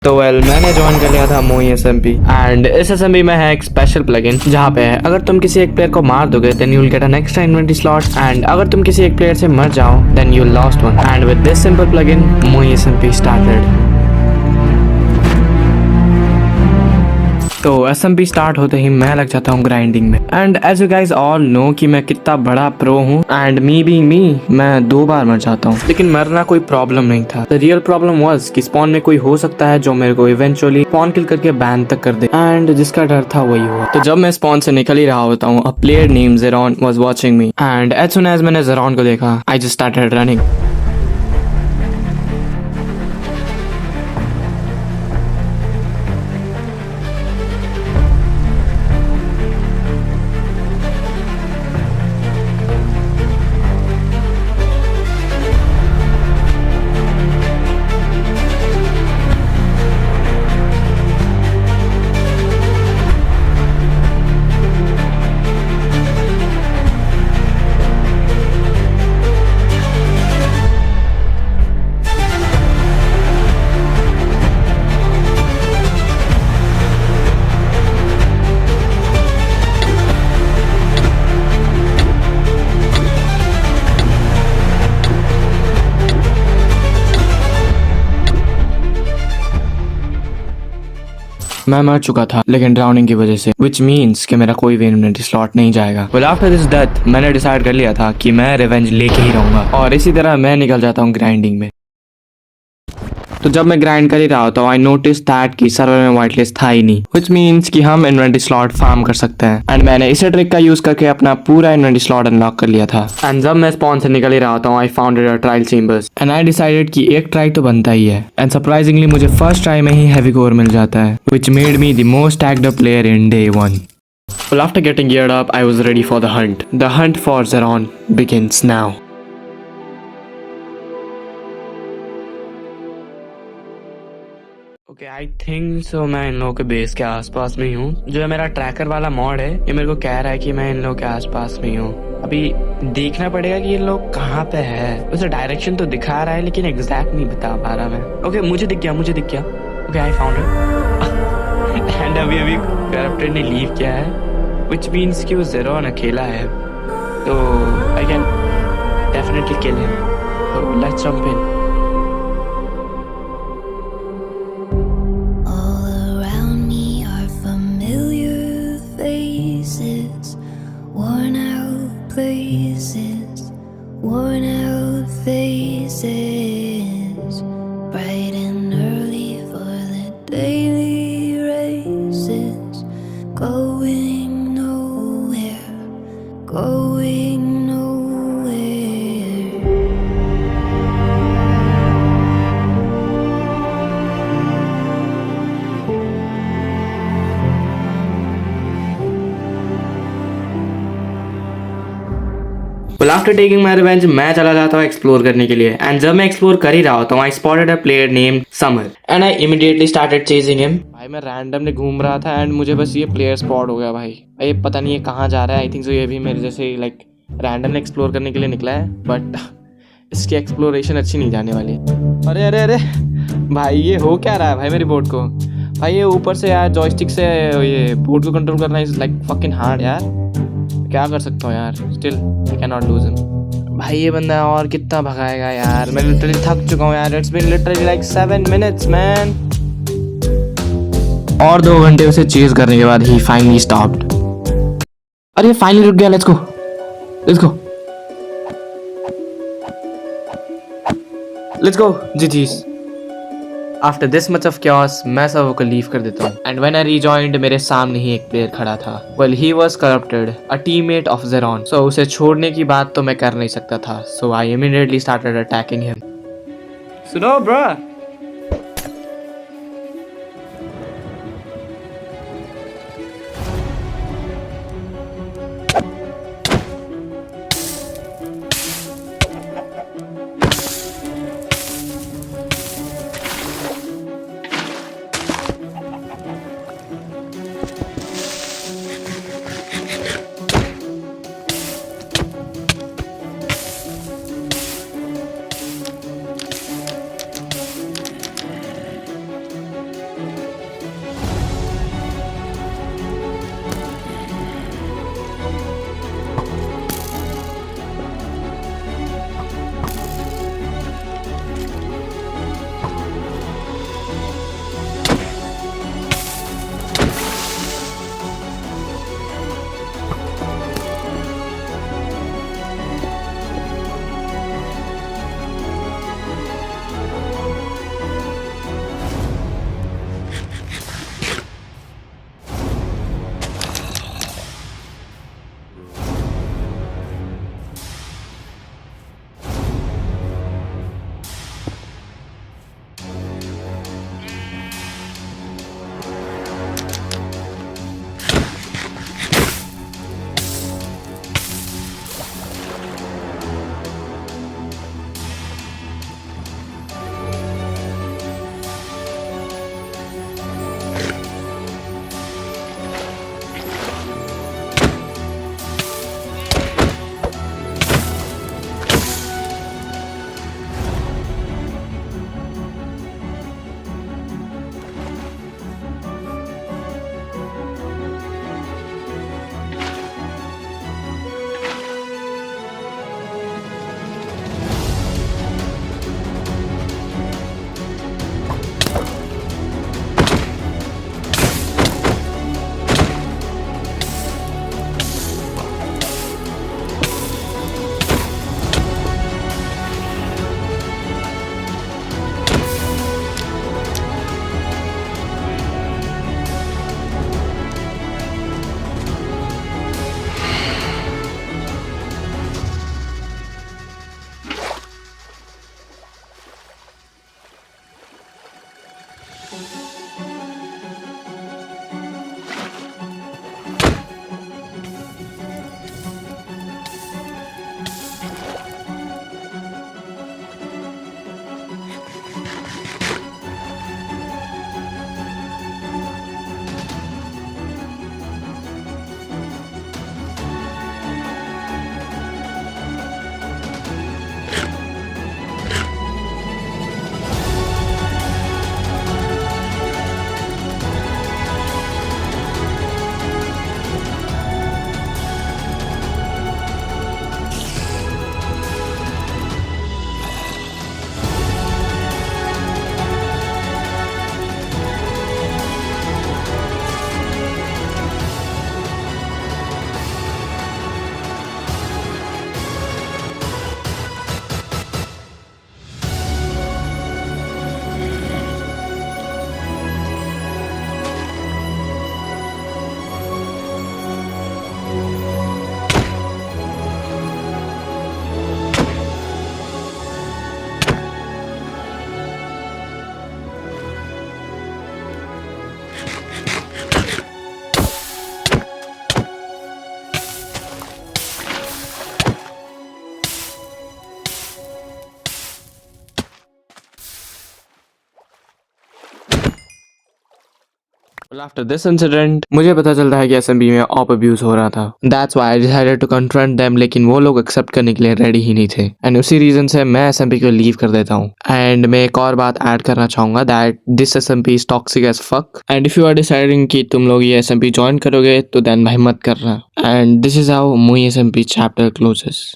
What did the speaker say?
तो वेल मैंने ज्वाइन कर लिया था मोई एसएमपी एंड इस एसएमपी में है एक स्पेशल प्लगइन जहाँ पे है अगर तुम किसी एक प्लेयर को मार दोगे then you will get an extra inventory slot and अगर तुम किसी एक प्लेयर से मर जाओ then you lost one and with this simple plugin मोई एसएमपी स्टार्टेड। तो एसएमपी स्टार्ट होते ही मैं लग जाता हूँ ग्राइंडिंग में and as you guys all know कि मैं कितना बड़ा प्रो हूँ एंड मी बीइंग मी मैं 2 बार मर जाता हूँ, लेकिन मरना कोई प्रॉब्लम नहीं था। द रियल प्रॉब्लम वाज कि स्पॉन में कोई हो सकता है जो मेरे को इवेंचुअली स्पॉन किल करके बैन तक कर दे एंड जिसका डर था वही हुआ। तो जब मैं स्पॉन से निकल ही रहा होता हूँ a player name Zeron was watching me and as soon as मैंने ज़ेरॉन को देखा आई जस्ट स्टार्टेड रनिंग। मैं मर चुका था लेकिन ड्राउनिंग की वजह से, विच मीन्स कि मेरा कोई भी इन्वेंटरी स्लॉट नहीं जाएगा। वेल आफ्टर दिस डेथ मैंने डिसाइड कर लिया था कि मैं रिवेंज लेके ही रहूंगा और इसी तरह मैं निकल जाता हूँ ग्राइंडिंग में। तो जब मैं ग्राइंड कर ही रहा होता हूँ आई नोटिस दैट कि सर्वर में व्हाइट लिस्ट था ही नहीं, विच मीन्स कि हम इन्वेंटरी स्लॉट फार्म कर सकते हैं एंड मैंने इसे ट्रिक का यूज करके अपना पूरा इन्वेंटरी स्लॉट अनलॉक कर लिया था। एंड जब मैं स्पॉन से निकल ही रहा होता हूँ I founded a trial chambers and I decided कि एक ट्राई तो बनता ही है एंड सरप्राइजिंगली मुझे फर्स्ट ट्राई में ही हैवी कोर मिल जाता है, which made me the most tagged up player in day 1। Well, after getting geared up, I was ready for the hunt. The hunt for Zeron begins now. Okay I think so मैं इन लोगों के base के आसपास में ही हूँ। जो है मेरा ट्रैकर वाला मॉड है ये मेरे को कह रहा है कि मैं इन लोगों के आसपास में ही हूँ। अभी देखना पड़ेगा कि ये लोग कहाँ पे है। उसे डायरेक्शन तो दिखा रहा है लेकिन एग्जैक्ट नहीं बता पा रहा मैं। ओके मुझे दिख गया okay I found it and अभी करप्टेड ने लीव किया है विच मीन्स कि वो ज़ेरॉन अकेला है तो I can definitely kill him. तो let's jump in. Worn out faces, bright and early for the daily races, going nowhere, going nowhere. Well, after taking my revenge, मैं चला जाता हूँ एक्सप्लोर करने के लिए एंड जब मैं एक्सप्लोर कर ही रहा होता हूँ आई spotted a player name summer and I immediately started chasing him. भाई मैं रैंडमली घूम रहा था एंड मुझे बस ये प्लेयर स्पॉट हो गया। भाई ये पता नहीं है कहाँ जा रहा है। आई थिंक सो ये भी मेरे जैसे लाइक रैंडमली एक्सप्लोर करने के लिए निकला है बट इसकी एक्सप्लोरेशन अच्छी नहीं जाने वाली। अरे अरे अरे भाई ये हो क्या रहा है भाई मेरी बोट को। भाई ये ऊपर से यार जॉयस्टिक से ये बोट को कंट्रोल करना इज लाइक फकिंग हार्ड यार। क्या कर सकता हूँ यार, still I can not lose him. भाई ये बंदा और कितना भगाएगा यार। मैं लिटरली थक चुका हूँ यार। It's been literally like 7 minutes man. और 2 घंटे उसे चेज करने के बाद ही फाइनली स्टॉप्ड। अरे फाइनली रुक गया। Let's go GGs. After this much of chaos मैं सबको को लीव कर देता हूँ एंड व्हेन आई रीजॉइंड मेरे सामने ही एक प्लेयर खड़ा था। Well he was corrupted, a teammate of Zeron. So उसे छोड़ने की बात तो मैं कर नहीं सकता था। So I immediately started attacking him. सुनो bro. Well, after this incident, मुझे पता चलता है कि एसएमपी में ऑप अब्यूज हो रहा था. That's why I decided to confront them, लेकिन वो लोग एक्सेप्ट करने के लिए रेडी ही नहीं थे. एंड उसी रीजन से मैं एसएमपी को लीव कर देता हूँ. एंड मैं एक और बात ऐड करना चाहूंगा that this SMP is toxic as fuck. And if you are deciding कि तुम लोग ये एसएमपी ज्वाइन करोगे तो देन भाई मत करना. एंड दिस इज हाउ मुई एसएमपी चैप्टर क्लोजेस.